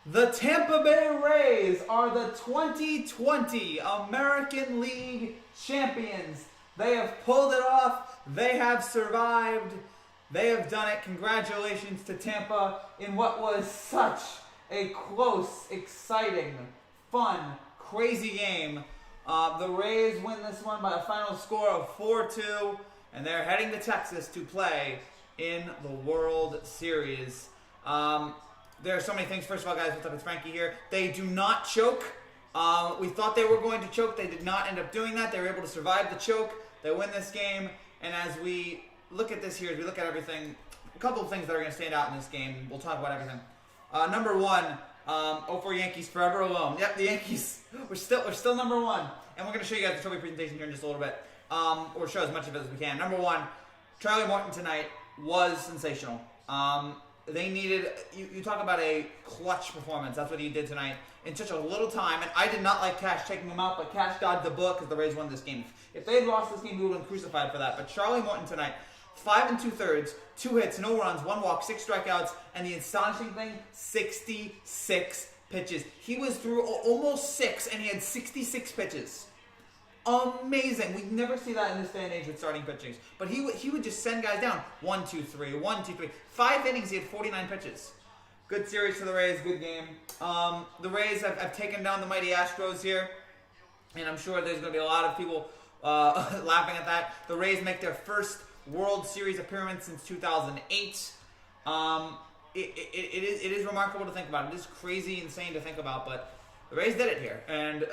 The Tampa Bay Rays are the 2020 American League champions. They have pulled it off. They have survived. They have done it. Congratulations to Tampa in what was such a close, exciting, fun, crazy game. The Rays win this one by a final score of 4-2, and they're heading to Texas to play in the World Series. There are so many things. First of all, guys, what's up? It's Frankie here. They do not choke. We thought they were going to choke. They did not end up doing that. They were able to survive the choke. They win this game. And as we look at this here, as we look at everything, a couple of things that are going to stand out in this game. We'll talk about everything. Number one, 0-4 Yankees forever alone. Yep, the Yankees. We're still number one. And we're going to show you guys the trophy presentation here in just a little bit. Or show as much of it as we can. Number one, Charlie Morton tonight was sensational. They needed, you talk about a clutch performance. That's what he did tonight in such a little time. And I did not like Cash taking him out, but Cash dodged the bullet because the Rays won this game. If they had lost this game, we would have been crucified for that. But Charlie Morton tonight, 5 2/3, 2 hits, no runs, 1 walk, 6 strikeouts, and the astonishing thing, 66 pitches. He was through almost 6, and he had 66 pitches. Amazing. We never see that in this day and age with starting pitchings. But he would just send guys down. 1, 2, 3, 1, 2, 3. 5 innings, he had 49 pitches. Good series for the Rays. Good game. The Rays have taken down the mighty Astros here. And I'm sure there's going to be a lot of people laughing at that. The Rays make their first World Series appearance since 2008. It is remarkable to think about. It is crazy, insane to think about, but the Rays did it here, and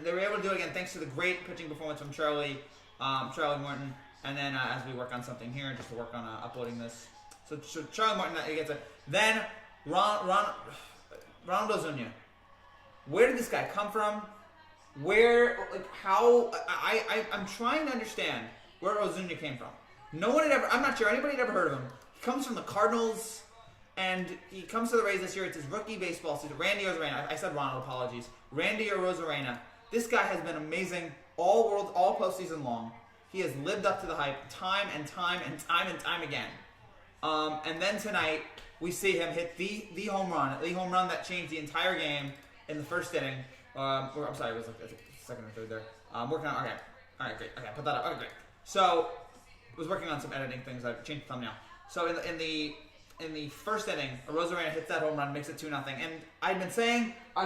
they were able to do it again thanks to the great pitching performance from Charlie Morton. And then as we work on something here, just to work on uploading this. So Charlie Morton gets it. Then Ronald Ozuna. Where did this guy come from? How? I'm trying to understand where Ozuna came from. No one had ever. I'm not sure anybody had ever heard of him. He comes from the Cardinals. And he comes to the Rays this year. It's his rookie baseball season. Randy Arozarena. I said Ronald, apologies. Randy Arozarena. This guy has been amazing all postseason long. He has lived up to the hype time and time again. And then tonight, we see him hit the home run. The home run that changed the entire game in the first inning. I'm sorry, it was like the second or third there. Working on, okay. All right, great. Okay, put that up. Okay, great. So, I was working on some editing things. I changed the thumbnail. So, in the first inning, Arozarena hits that home run, makes it 2-0. And I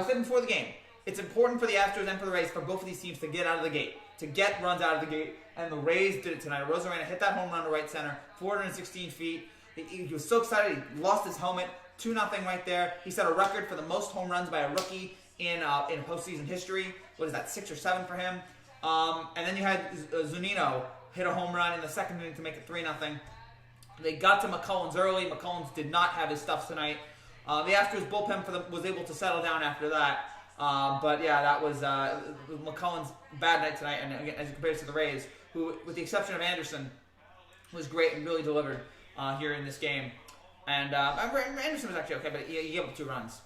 said before the game, it's important for the Astros and for the Rays, for both of these teams to get out of the gate, to get runs out of the gate. And the Rays did it tonight. Arozarena hit that home run to right center, 416 feet. He was so excited, he lost his helmet, 2-0 right there. He set a record for the most home runs by a rookie in postseason history. What is that, 6 or 7 for him? And then you had Zunino hit a home run in the second inning to make it 3-0. They got to McCullens early. McCullens did not have his stuff tonight. The Astros bullpen was able to settle down after that. But yeah, that was McCullens' bad night tonight. And again, as compared to the Rays, who, with the exception of Anderson, was great and really delivered here in this game. And Anderson was actually okay, but he gave up 2 runs.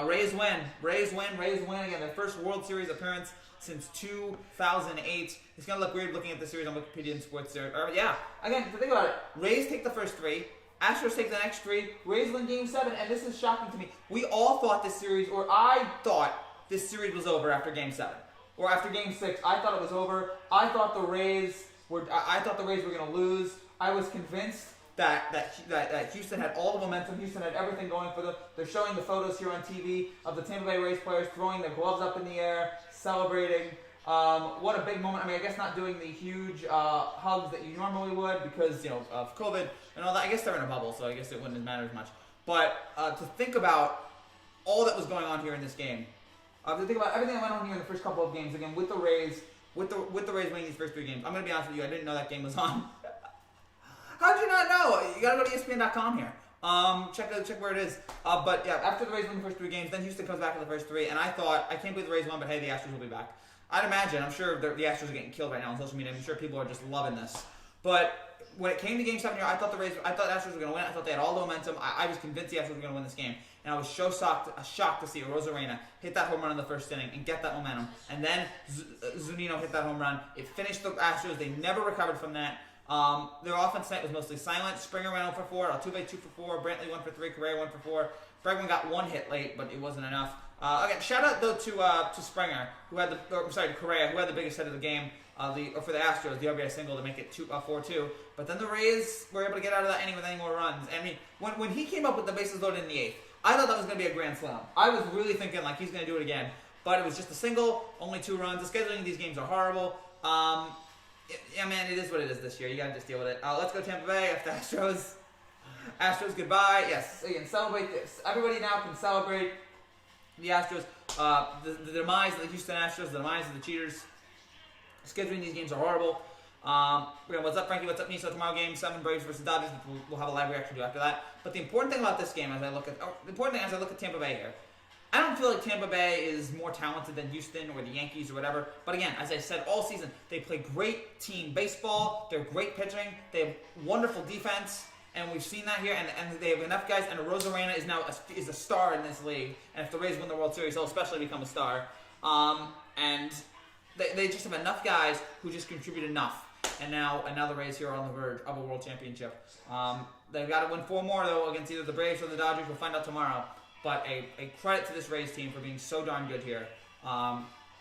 Rays win. Rays win again. Their first World Series appearance since 2008. It's going to look weird looking at the series on Wikipedia and Sports there. Yeah, again, think about it. Rays take the first 3. Astros take the next 3. Rays win Game 7, and this is shocking to me. We all thought this series, or I thought this series was over after Game 7. Or after Game 6. I thought it was over. I thought the Rays were going to lose. I was convinced that Houston had all the momentum. Houston had everything going for them. They're showing the photos here on TV of the Tampa Bay Rays players throwing their gloves up in the air, celebrating. What a big moment. I mean, I guess not doing the huge hugs that you normally would because, of COVID and all that. I guess they're in a bubble, so I guess it wouldn't matter as much. But to think about all that was going on here in this game, to think about everything that went on here in the first couple of games, again, with the Rays, with the Rays winning these first 3 games. I'm going to be honest with you, I didn't know that game was on. How'd you not know? You got to go to ESPN.com here. Check where it is. But yeah, after the Rays win the first 3 games, then Houston comes back in the first 3, and I thought, I can't believe the Rays won, but hey, the Astros will be back. I'd imagine, I'm sure the Astros are getting killed right now on social media. I'm sure people are just loving this. But when it came to Game 7 here, I thought the Astros were going to win. I thought they had all the momentum. I was convinced the Astros were going to win this game. And I was so shocked to see Arozarena hit that home run in the first inning and get that momentum. And then Zunino hit that home run. It finished the Astros. They never recovered from that. Their offense tonight was mostly silent. Springer went 0 for 4, Altuve 2 for 4, Brantley 1 for 3, Correa 1 for 4. Bregman got 1 hit late, but it wasn't enough. Again, shout out though to Springer, who had Correa, who had the biggest hit of the game. For the Astros, the RBI single to make it 4-2. But then the Rays were able to get out of that inning with any more runs. I mean, when he came up with the bases loaded in the 8th, I thought that was going to be a grand slam. I was really thinking like he's going to do it again. But it was just a single, only 2 runs. The scheduling of these games are horrible. Man, it is what it is this year. You got to just deal with it. Let's go Tampa Bay after Astros. Astros goodbye. Yes, again, celebrate this. Everybody now can celebrate the Astros. The demise of the Houston Astros, the demise of the cheaters. Scheduling these games are horrible. What's up, Frankie? What's up, Niso? Tomorrow game 7 Braves versus Dodgers. We'll have a live reaction to after that. But the important thing about this game, as I look at Tampa Bay here, I don't feel like Tampa Bay is more talented than Houston or the Yankees or whatever. But again, as I said all season, they play great team baseball. They're great pitching. They have wonderful defense. And we've seen that here, and they have enough guys. And Arozarena is now is a star in this league. And if the Rays win the World Series, he'll especially become a star. And they just have enough guys who just contribute enough. And now the Rays here are on the verge of a World Championship. They've got to win 4 more, though, against either the Braves or the Dodgers. We'll find out tomorrow. But a credit to this Rays team for being so darn good here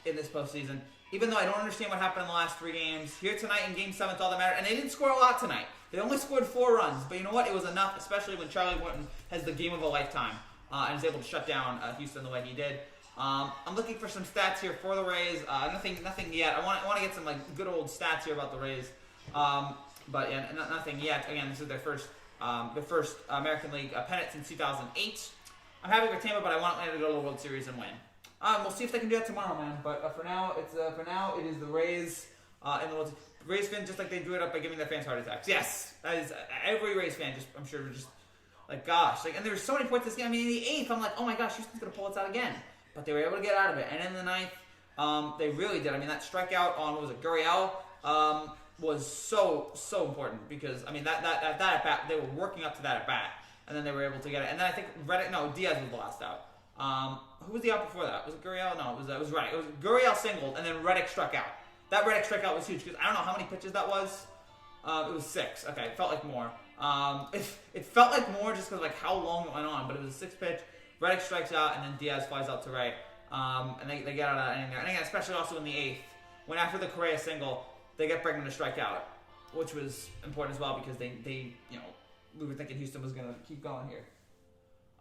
in this postseason. Even though I don't understand what happened in the last 3 games, here tonight in Game 7 it's all that mattered. And they didn't score a lot tonight. They only scored 4 runs. But you know what? It was enough, especially when Charlie Morton has the game of a lifetime and is able to shut down Houston the way he did. I'm looking for some stats here for the Rays. Nothing yet. I want to get some like good old stats here about the Rays. But yeah, nothing yet. Again, this is their first American League pennant since 2008. I'm happy for Tampa, but I want Atlanta to go to the World Series and win. We'll see if they can do that tomorrow, man. But for now, it is the Rays in the World Series. Rays fans, just like they drew it up by giving their fans heart attacks. Yes, that is every Rays fan. I'm sure, like gosh, and there were so many points this game. I mean, in the 8th, I'm like, oh my gosh, Houston's gonna pull us out again. But they were able to get out of it. And in the 9th, they really did. I mean, that strikeout on, Gurriel, was so important because, I mean, that at bat, they were working up to that at bat. And then they were able to get it. And then I think Diaz was the last out. Who was the out before that? Was it Gurriel? No, it was Reddick. It was Gurriel singled, and then Reddick struck out. That Reddick strikeout was huge because I don't know how many pitches that was. It was 6. Okay, it felt like more. It felt like more just because how long it went on. But it was a 6 pitch. Reddick strikes out, and then Diaz flies out to right. And they get out of that inning there. And again, especially also in the 8th, when after the Correa single, they get Bregman to strike out, which was important as well because they we were thinking Houston was going to keep going here.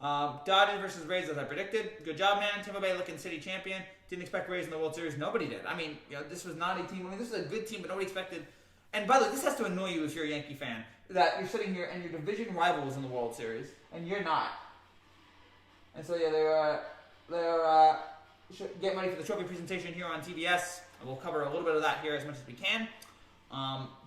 Dodgers versus Rays, as I predicted. Good job, man. Tampa Bay looking city champion. Didn't expect Rays in the World Series. Nobody did. I mean, this was not a team. I mean, this is a good team, but nobody expected. And by the way, this has to annoy you if you're a Yankee fan, that you're sitting here and your division rival is in the World Series, and you're not. And so, yeah, they're getting ready for the trophy presentation here on TBS. And we'll cover a little bit of that here as much as we can.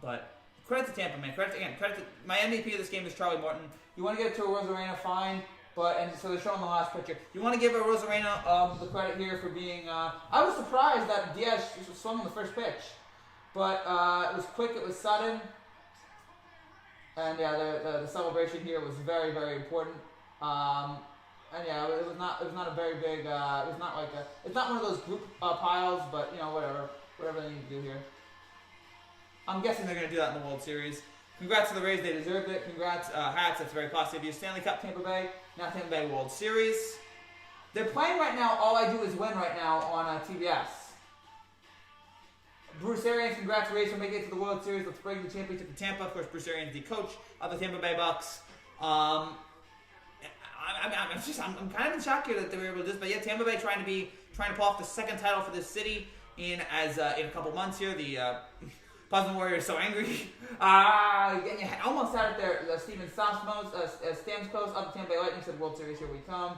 But credit to Tampa, man. Credit to my MVP of this game is Charlie Morton. You want to get it to Arozarena, fine. And so they're showing the last picture. You want to give Arozarena the credit here for being. I was surprised that Diaz swung on the first pitch, but it was quick. It was sudden, and yeah, the celebration here was very, very important. And yeah, it was not a very big. It was not like it's not one of those group piles, but whatever they need to do here. I'm guessing they're going to do that in the World Series. Congrats to the Rays, they deserved it. Congrats, Hats, that's very classy of you. Stanley Cup, Tampa Bay, now Tampa Bay World Series. They're playing right now, All I Do Is Win right now on TBS. Bruce Arians, congrats Rays for making it to the World Series. Let's bring the championship to Tampa. Of course, Bruce Arians, the coach of the Tampa Bay Bucks. I'm kind of in shock here that they were able to do this, but yeah, Tampa Bay trying to pull off the second title for this city in a couple months here. The Plasma Warrior is so angry. And you almost had it there. Steven Stamkos of the Tampa Bay Lightning said, World Series, here we come.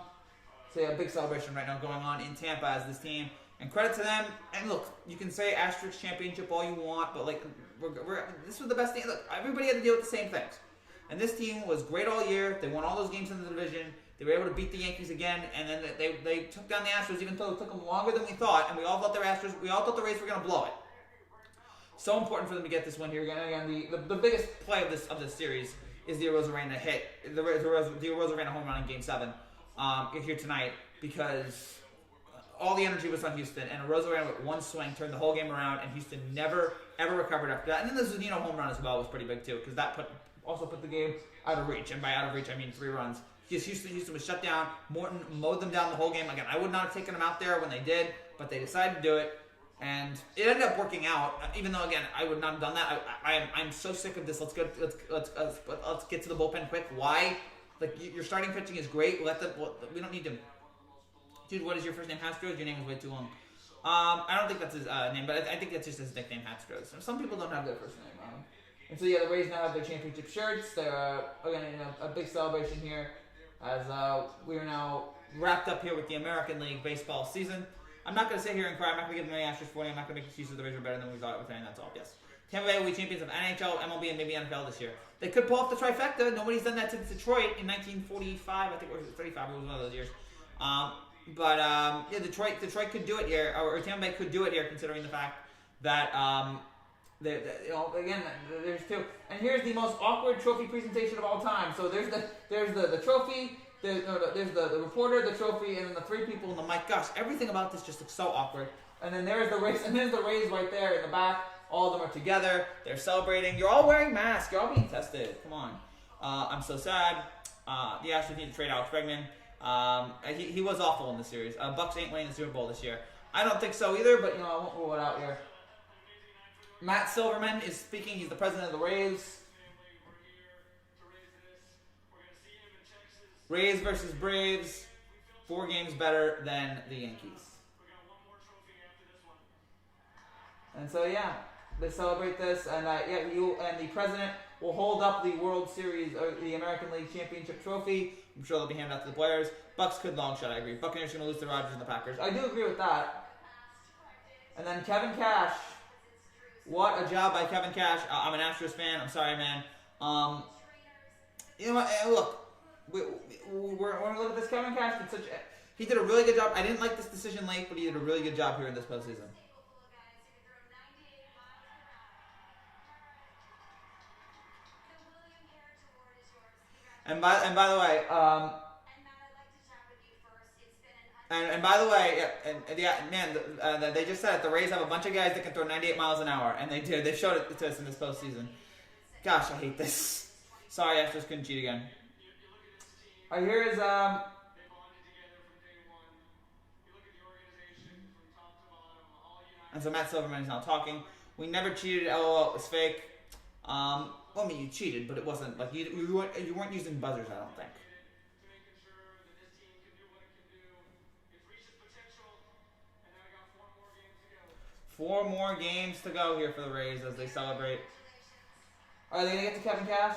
So yeah, a big celebration right now going on in Tampa as this team. And credit to them. And look, you can say asterisk championship all you want, but this was the best thing. Look, everybody had to deal with the same things. And this team was great all year. They won all those games in the division. They were able to beat the Yankees again, and then they took down the Astros, even though it took them longer than we thought. And we all thought the Rays were going to blow it. So important for them to get this one here. Again, the biggest play of this series is the Arozarena hit, the Arozarena home run in Game 7 here tonight, because all the energy was on Houston, and Arozarena with one swing turned the whole game around, and Houston never, ever recovered after that. And then the Zunino home run as well was pretty big too, because that also put the game out of reach. And by out of reach, I mean 3 runs. Just Houston was shut down. Morton mowed them down the whole game. Again, I would not have taken them out there when they did, but they decided to do it. And it ended up working out, even though, again, I would not have done that. I'm so sick of this. Let's get to the bullpen quick. Why? Like, your starting pitching is great. We don't need to. Dude, what is your first name? Hastros? Your name is way too long. I don't think that's his name, but I think that's just his nickname, Hastros. Some people don't have their first name. And so, yeah, the Rays now have their championship shirts. They're, again, in a big celebration here as we are now wrapped up here with the American League baseball season. I'm not going to sit here and cry. I'm not going to give them any Astros for you. I'm not going to make excuses. The Rays are better than we thought we were saying. That's all. Yes. Tampa Bay will be champions of NHL, MLB, and maybe NFL this year. They could pull off the trifecta. Nobody's done that since Detroit in 1945. I think it was 35. It was one of those years. Yeah, Detroit could do it here, or Tampa Bay could do it here, considering the fact that again, there's 2. And here's the most awkward trophy presentation of all time. So there's the trophy. There's the reporter, the trophy, and then the 3 people in the mic. Gosh, everything about this just looks so awkward. And then there's the Rays, and there's the Rays right there in the back. All of them are together. They're celebrating. You're all wearing masks. You're all being tested. Come on. I'm so sad. The Astros need to trade Alex Bregman. He was awful in the series. Bucks ain't winning the Super Bowl this year. I don't think so either, but I won't rule it out here. Matt Silverman is speaking. He's the president of the Rays. Rays versus Braves, 4 games better than the Yankees. And so, yeah, they celebrate this, and the president will hold up the World Series, or the American League Championship trophy. I'm sure they'll be handed out to the players. Bucks could long shot, I agree. Buccaneers are going to lose to Rodgers and the Packers. I do agree with that. And then Kevin Cash. What a job by Kevin Cash. I'm an Astros fan. I'm sorry, man. You know what? Look. We're going to look at this. Kevin Cash he did a really good job. I didn't like this decision late, but he did a really good job here in this postseason. And by the way, they just said it. The Rays have a bunch of guys that can throw 98 miles an hour, and they did. They showed it to us in this postseason. Gosh, I hate this. Sorry, Astros couldn't cheat again. Here is and so Matt Silverman is now talking. We never cheated. LOL, it was fake. I mean, you cheated, but it wasn't like you weren't using buzzers. I don't think. 4 more games to go here for the Rays as they celebrate. Are they gonna get to Kevin Cash?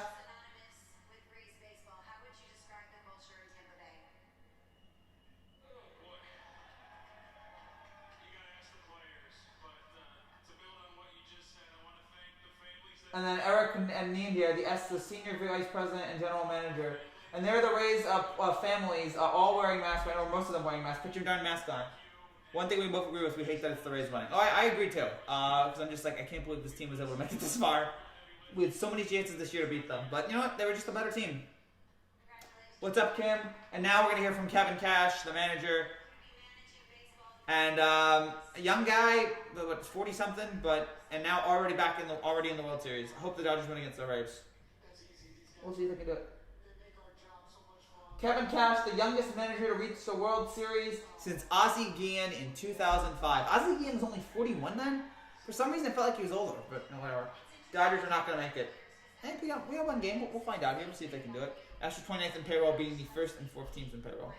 And then Eric and Nindia, the senior vice president and general manager. And they're the Rays families, all wearing masks, or most of them wearing masks. Put your darn mask on. One thing we both agree with, we hate that it's the Rays winning. Oh, I agree too. Because I'm just like, I can't believe this team was able to make it this far. We had so many chances this year to beat them. But you know what? They were just a better team. What's up, Kim? And now we're going to hear from Kevin Cash, the manager. And a young guy, 40-something, and now already in the World Series. I hope the Dodgers win against the Braves. We'll see if they can do it. Kevin Cash, the youngest manager to reach the World Series since Ozzie Guillen in 2005. Ozzie Guillen was only 41 then? For some reason, it felt like he was older, but whatever. Dodgers are not going to make it. Hey, we got one game. We'll find out here. We'll see if they can do it. Astros 29th in payroll, beating the first and fourth teams in payroll.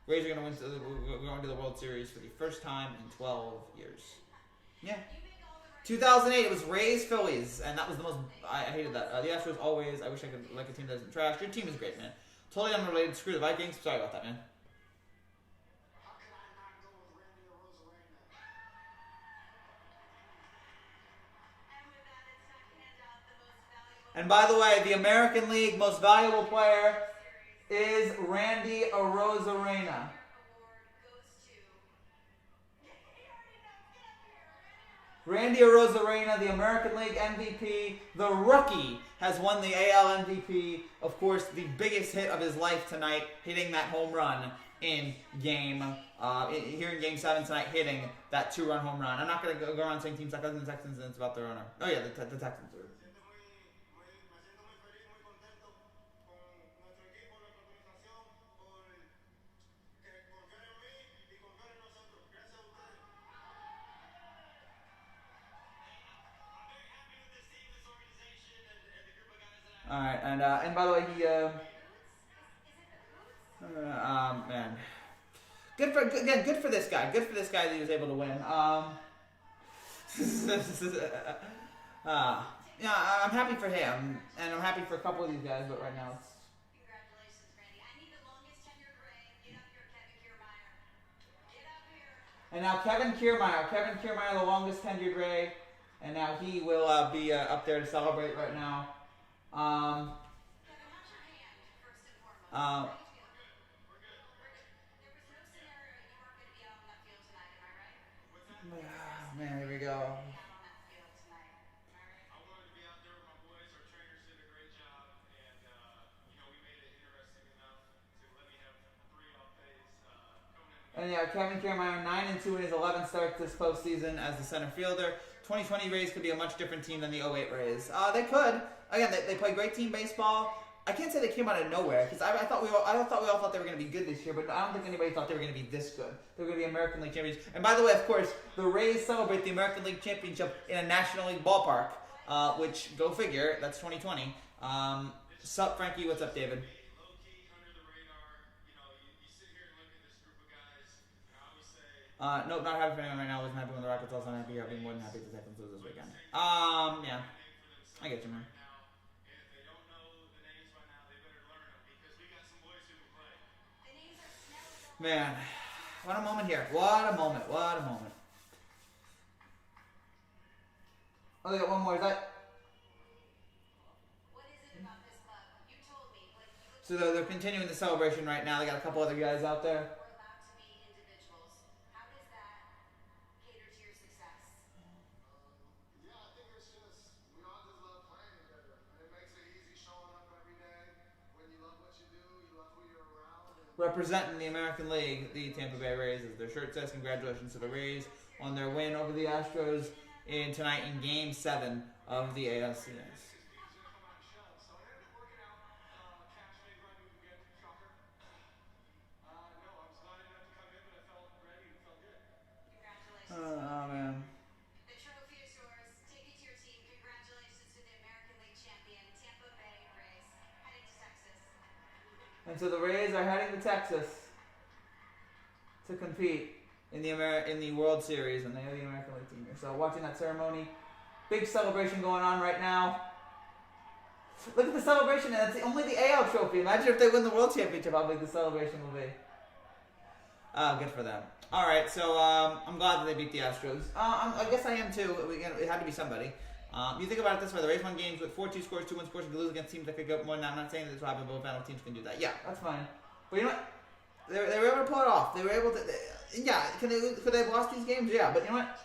Rays are going to the World Series for the first time in 12 years. Yeah. 2008, it was Rays, Phillies, and that was the most... I hated that. The Astros always... I wish I could like a team that isn't trash. Your team is great, man. Totally unrelated. Screw the Vikings. Sorry about that, man. And by the way, the American League most valuable player is Randy Arozarena. Randy Arozarena, the American League MVP, the rookie, has won the AL MVP. Of course, the biggest hit of his life tonight, hitting that home run in here in Game 7 tonight, hitting that 2-run home run. I'm not going to go around saying teams like the Texans and it's about their owner. Oh, yeah, the Texans are. All right, and by the way, he man, good for this guy. Good for this guy that he was able to win. Yeah, I'm happy for him, and I'm happy for a couple of these guys, but right now it's. Congratulations, Randy. I need the longest tenured Ray. Get up here, Kevin Kiermaier. Get up here. And now Kevin Kiermaier, the longest tenured Ray, and now he will be up there to celebrate right now. Kevin, how's your hand, first and foremost? We're good. There was no scenario you weren't going to be out on that field tonight, am I right? Oh, man, here we go. I wanted to be out there with my boys. Our trainers did a great job, and we made it interesting enough to let me have 3 off days coming in. And yeah, Kevin Kiermaier 9-2 in his 11 starts this postseason as the center fielder. 2020 Rays could be a much different team than the 08 Rays. They could. Again, they play great team baseball. I can't say they came out of nowhere because I thought we all thought they were going to be good this year, but I don't think anybody thought they were going to be this good. They were going to be American League champions. And by the way, of course, the Rays celebrate the American League championship in a National League ballpark, which go figure. That's 2020. Sup, Frankie? What's up, David? Nope, not happy for anyone right now. I wasn't happy when the Rockets lost. I'm happy. I'll be more than happy if the Texans lose this weekend. Yeah, I get you, man. Man, what a moment here. What a moment. Oh, they got one more. Is that? What is it about this club? You told me. So they're continuing the celebration right now. They got a couple other guys out there. Representing the American League, the Tampa Bay Rays, as their shirt says. Congratulations to the Rays on their win over the Astros tonight in Game 7 of the ALCS. Oh, man. The trophy is yours. Take it to your team. Congratulations to the American League champion, Tampa Bay Rays, heading to Texas. And so the Rays are heading to Texas to compete in the World Series, and they have the American League team here. So watching that ceremony, big celebration going on right now. Look at the celebration, and that's only the AL trophy. Imagine if they win the World Championship, how big the celebration will be. Good for them. All right, so I'm glad that they beat the Astros. I guess I am too. It had to be somebody. You think about it this way: the Rays won games with 4-2 scores, 2-1 scores, and lose against teams that could go more than that. I'm not saying that this will happen, but final teams can do that. Yeah, that's fine. But you know what? They were able to pull it off. They were able to. Could they have lost these games? Yeah, but you know what?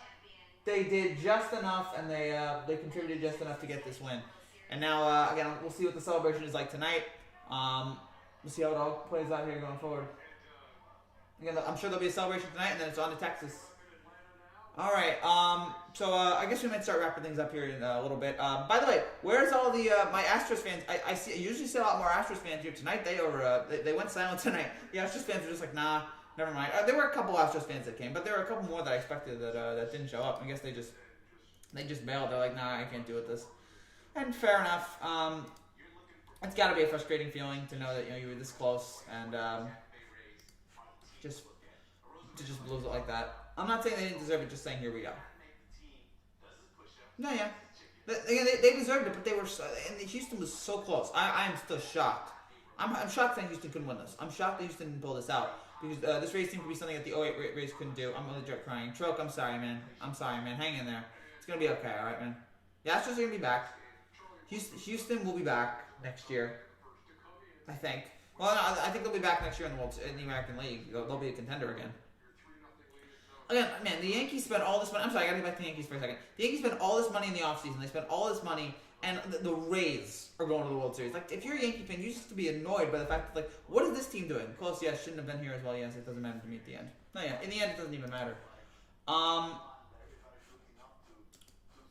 They did just enough, and they contributed just enough to get this win. And now, again, we'll see what the celebration is like tonight. We'll see how it all plays out here going forward. Again, I'm sure there'll be a celebration tonight, and then it's on to Texas. All right, so I guess we might start wrapping things up here in a little bit. By the way, where's all the my Astros fans? I usually see a lot more Astros fans here tonight. They went silent tonight. The Astros fans were just like, nah, never mind. There were a couple Astros fans that came, but there were a couple more that I expected that didn't show up. I guess they just bailed. They're like, nah, I can't deal with this. And fair enough. It's got to be a frustrating feeling to know that you were this close and just blows it like that. I'm not saying they didn't deserve it, just saying here we go. No, yeah. They deserved it, but they were and Houston was so close. I am still shocked. I'm shocked that Houston couldn't win this. I'm shocked that Houston didn't pull this out. Because this race seemed to be something that the 08 Rays couldn't do. I'm legit crying. Troke, I'm sorry, man. Hang in there. It's going to be okay, alright, man? The Astros are going to be back. Houston will be back next year. I think. Well, no, I think they'll be back next year in the American League. They'll be a contender again. Again, man, the Yankees spent all this money. I'm sorry, I got to get back to the Yankees for a second. The Yankees spent all this money in the offseason. They spent all this money and the Rays are going to the World Series. Like, if you're a Yankee fan, you just have to be annoyed by the fact that, like, what is this team doing? Close, yes, shouldn't have been here as well. Yes, it doesn't matter to me at the end. No, yeah, in the end, it doesn't even matter.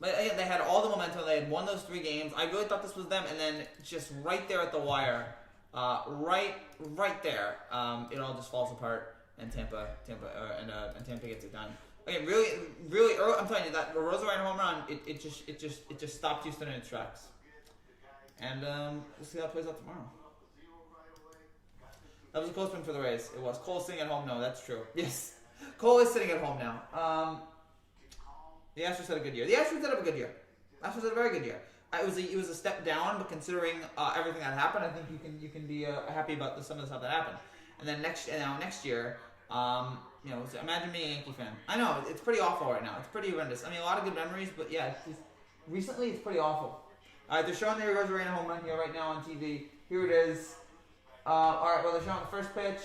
But again, they had all the momentum. They had won those 3 games. I really thought this was them, and then just right there at the wire, right there, it all just falls apart, and Tampa gets it done. Okay, really early, I'm telling you that Arozarena home run, it just stopped Houston in its tracks. And we'll see how it plays out tomorrow. That was a close one for the Rays. It was. Cole's sitting at home. No, that's true. Yes, Cole is sitting at home now. The Astros had a good year. The Astros did have a good year. Astros had a very good year. It was a step down, but considering everything that happened, I think you can be happy about some of the stuff that happened. And then next year, imagine being a Yankee fan. I know it's pretty awful right now. It's pretty horrendous. I mean, a lot of good memories, but yeah, recently it's pretty awful. All right, they're showing the Arozarena home run here right now on TV. Here it is. All right, well, they're showing the first pitch.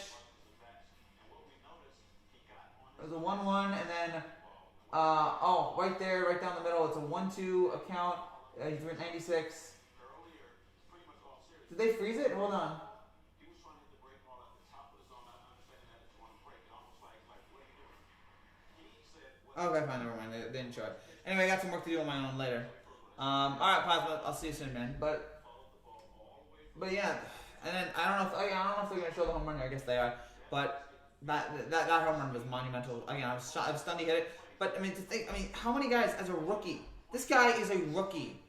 It was a 1-1, and then right there, right down the middle, it's a 1-2 account. He threw it 96. Did they freeze it? Hold on. Okay, fine, never mind. They didn't show it. Anyway, I got some work to do on my own later. All right, Plasma, I'll see you soon, man. But yeah, and then I don't know if they're gonna show the home run here. I guess they are. But that home run was monumental. Again, I was stunned he hit it. But I mean, how many guys as a rookie? This guy is a rookie.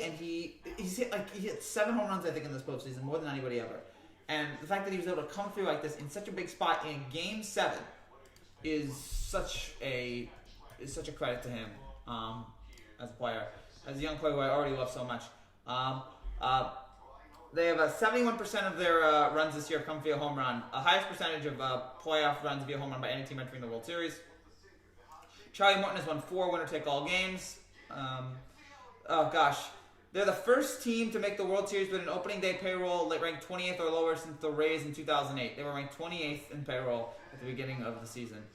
And he hit 7 home runs, I think, in this postseason, more than anybody ever. And the fact that he was able to come through like this in such a big spot in Game 7 is such a credit to him as a player, as a young player who I already love so much. They have 71% of their runs this year have come via home run, the highest percentage of playoff runs via home run by any team entering the World Series. Charlie Morton has won 4 winner-take-all games. They're the first team to make the World Series with an opening day payroll ranked 28th or lower since the Rays in 2008. They were ranked 28th in payroll at the beginning of the season.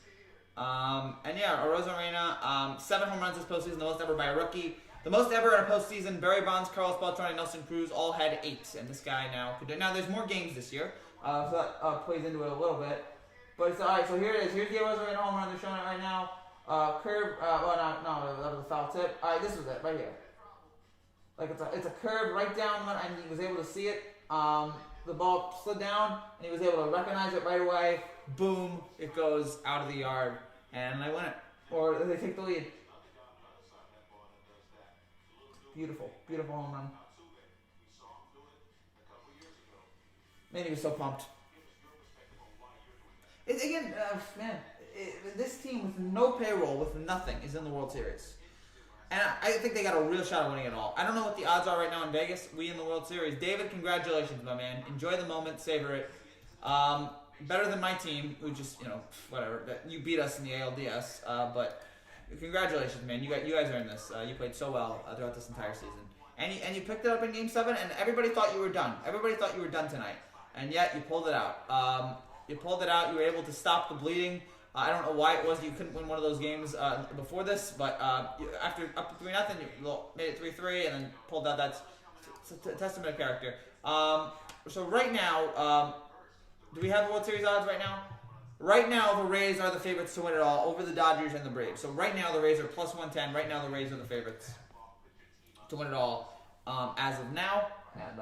Arozarena, 7 home runs this postseason, the most ever by a rookie. The most ever in a postseason, Barry Bonds, Carlos Beltran, and Nelson Cruz all had 8. And this guy now could do it. Now, there's more games this year, so that plays into it a little bit. But it's all right, so here it is. Here's the Arozarena home run. They're showing it right now. Curve, that was a foul tip. All right, this was it, right here. Like, it's a curve right down, and he was able to see it. The ball slid down, and he was able to recognize it right away. Boom, it goes out of the yard, and they win it. Or they take the lead. Beautiful home run. Man, he was so pumped. This team with no payroll, with nothing, is in the World Series. And I think they got a real shot at winning it all. I don't know what the odds are right now in Vegas. We in the World Series. David, congratulations, my man. Enjoy the moment. Savor it. Better than my team, who just, whatever. You beat us in the ALDS. But congratulations, man. You guys earned this. You played so well throughout this entire season. And you picked it up in Game 7, and everybody thought you were done. Everybody thought you were done tonight. And yet, you pulled it out. You were able to stop the bleeding. I don't know why it was you couldn't win one of those games before this, but after up to 3-0, you made it 3-3 and then pulled out. That's a testament of character. So right now, do we have the World Series odds right now? Right now, the Rays are the favorites to win it all over the Dodgers and the Braves. So right now, the Rays are plus 110. Right now, the Rays are the favorites to win it all as of now. And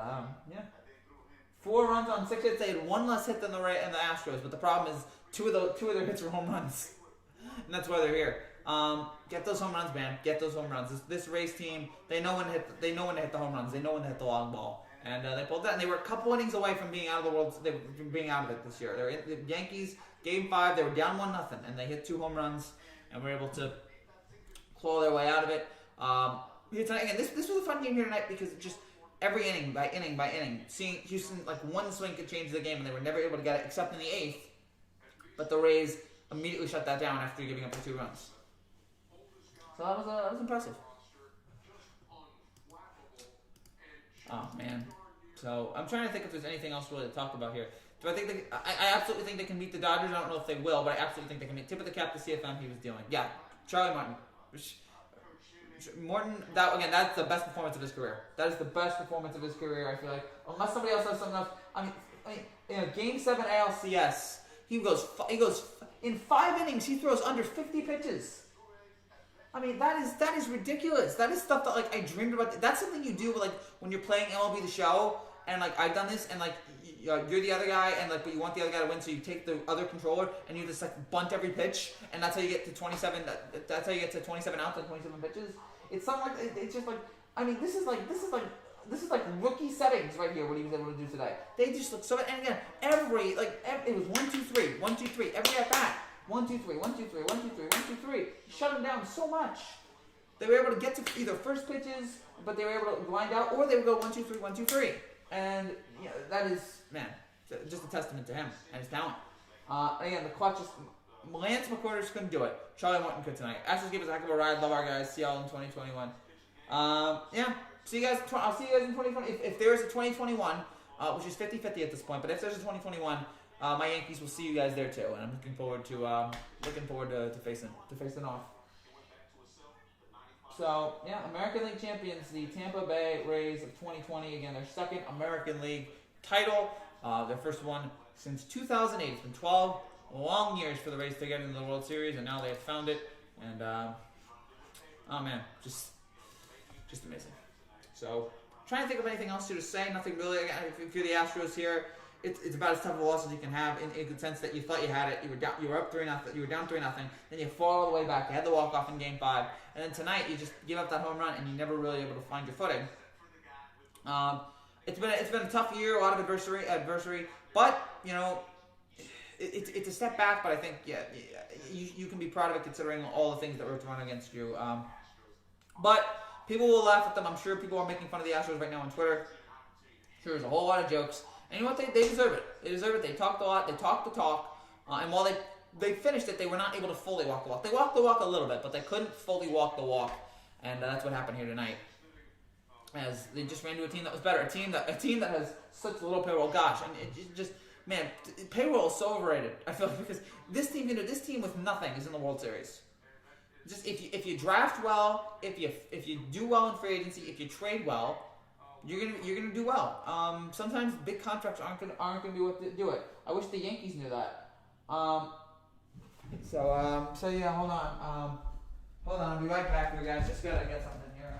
4 runs on 6 hits. They had 1 less hit than the Astros, but the problem is two of their hits were home runs, and that's why they're here. Get those home runs, man. Get those home runs. This Rays team, they know when to hit the home runs. They know when to hit the long ball, and they pulled that. And they were a couple innings away from being out of the world. From being out of it this year. They were in the Yankees Game 5. They were down 1-0, and they hit 2 home runs, and were able to claw their way out of it. Here tonight, again, this was a fun game here tonight because it just. Every inning by inning, seeing Houston, like one swing could change the game, and they were never able to get it except in the 8th. But the Rays immediately shut that down after giving up the 2 runs. So that was impressive. Oh man. So I'm trying to think if there's anything else really to talk about here. Do I think I absolutely think they can beat the Dodgers. I don't know if they will, but I absolutely think they can. Tip of the cap to CFM he was dealing. Yeah, Charlie Martin. Morton, that's the best performance of his career. That is the best performance of his career, I feel like. Unless somebody else has something else. I mean in Game 7 ALCS, he goes in 5 innings, he throws under 50 pitches. I mean, that is ridiculous. That is stuff that, like, I dreamed about. That's something you do, like, when you're playing MLB The Show, and, like, I've done this, and, like, you're the other guy, and, like, but you want the other guy to win, so you take the other controller, and you just, like, bunt every pitch, and that's how you get to 27, that's how you get to 27 outs and 27 pitches. It's something like, it's just, like, I mean, this is like rookie settings right here, what he was able to do today. They just look so, and again, it was 1, 2, 3, 1, 2, 3, every at bat. 1, 2, 3, 1, 2, 3, 1, 2, 3, 1, 2, 3. Shut them down so much. They were able to get to either first pitches, but they were able to grind out, or they would go 1, 2, 3, 1, 2, 3. And that is, man, just a testament to him and his talent. Again, the clutch is, Lance McCullers couldn't do it. Charlie Morton could tonight. Astros gave us a heck of a ride. Love our guys. See y'all in 2021. See you guys. I'll see you guys in 2020. If there is a 2021, which is 50-50 at this point, but if there's a 2021. My Yankees will see you guys there too, and I'm looking forward to facing off. So American League champions, the Tampa Bay Rays of 2020. Again, their second American League title, their first one since 2008. It's been 12 long years for the Rays to get into the World Series, and now they have found it. And oh man, just amazing. So trying to think of anything else to say. Nothing really. If you're the Astros here. It's about as tough of a loss as you can have in the sense that you thought you had it. You were up 3-0. You were down 3-0. Then you fall all the way back. You had the walk off in Game 5, and then tonight you just give up that home run and you're never really able to find your footing. It's been a tough year, a lot of adversity, but it's a step back. But I think you can be proud of it considering all the things that were thrown against you. But people will laugh at them. I'm sure people are making fun of the Astros right now on Twitter. Sure, there's a whole lot of jokes. And you know what? They deserve it. They deserve it. They talked a lot. They talked the talk. And while they finished it, they were not able to fully walk the walk. They walked the walk a little bit, but they couldn't fully walk the walk. And that's what happened here tonight. As they just ran to a team that was better. A team that has such little payroll. Gosh, and it just, man, payroll is so overrated. I feel like because this team with nothing is in the World Series. Just if you draft well, if you do well in free agency, if you trade well, you're gonna do well. Sometimes big contracts aren't gonna be what to do it. I wish the Yankees knew that. So yeah, hold on. I'll be right back here, guys. Just gotta get something here.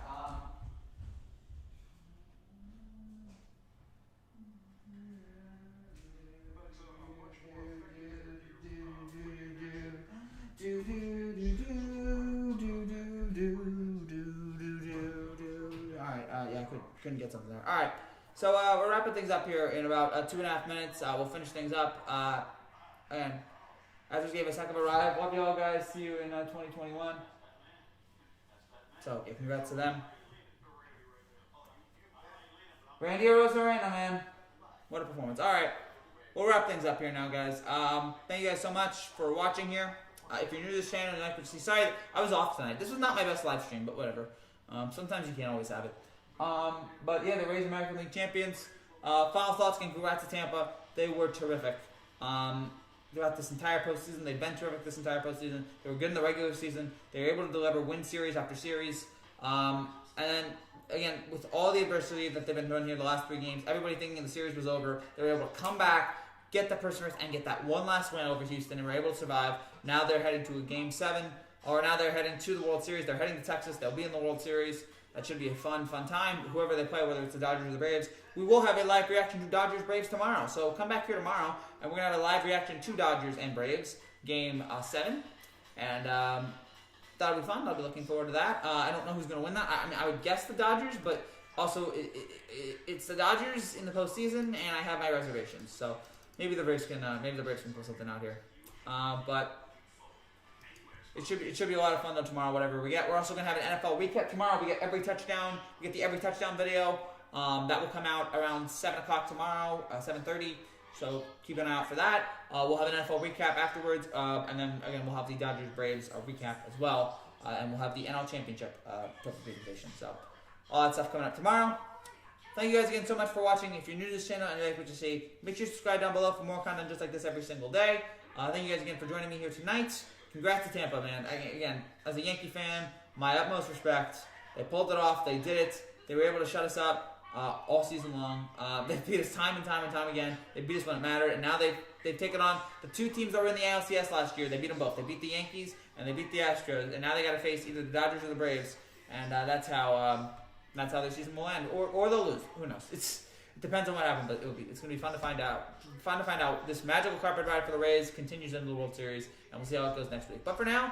Couldn't get something there. All right, so we're wrapping things up here in about 2.5 minutes. We'll finish things up. And Astros gave us a heck of a ride. Love y'all guys. See you in 2021. So congrats to them. Randy Arozarena, man, what a performance! All right, we'll wrap things up here now, guys. Thank you guys so much for watching here. If you're new to this channel and you like what you see, sorry I was off tonight. This was not my best live stream, but whatever. Sometimes you can't always have it. But yeah, the Rays American League champions. Final thoughts and congrats to Tampa. They were terrific. Throughout this entire postseason, they've been terrific this entire postseason. They were good in the regular season. They were able to deliver win series after series. And then again, with all the adversity that they've been doing here the last 3 games, everybody thinking the series was over, they were able to come back, get the perseverance, and get that one last win over Houston, and were able to survive. Now they're headed to a Game 7, or now they're heading to the World Series. They're heading to Texas. They'll be in the World Series. That should be a fun time. Whoever they play, whether it's the Dodgers or the Braves. We will have a live reaction to Dodgers-Braves tomorrow. So come back here tomorrow, and we're going to have a live reaction to Dodgers and Braves, Game 7. And that'll be fun. I'll be looking forward to that. I don't know who's going to win that. I mean, I would guess the Dodgers, but also it's the Dodgers in the postseason, and I have my reservations. So maybe the Braves can pull something out here. But it should be a lot of fun though tomorrow. Whatever we get, we're also gonna have an NFL recap tomorrow. We get every touchdown. We get the every touchdown video. That will come out around 7 o'clock tomorrow, 7:30. So keep an eye out for that. We'll have an NFL recap afterwards, and then again we'll have the Dodgers Braves recap as well, and we'll have the NL Championship trophy presentation. So all that stuff coming up tomorrow. Thank you guys again so much for watching. If you're new to this channel and you like what you see, make sure you subscribe down below for more content just like this every single day. Thank you guys again for joining me here tonight. Congrats to Tampa, man. Again, as a Yankee fan, my utmost respect. They pulled it off. They did it. They were able to shut us up all season long. They beat us time and time again. They beat us when it mattered, and now they've taken on the two teams that were in the ALCS last year. They beat them both. They beat the Yankees and they beat the Astros, and now they got to face either the Dodgers or the Braves, and that's how their season will end, or they'll lose. Who knows? It depends on what happens, but it's going to be fun to find out. This magical carpet ride for the Rays continues into the World Series, and we'll see how it goes next week. But for now,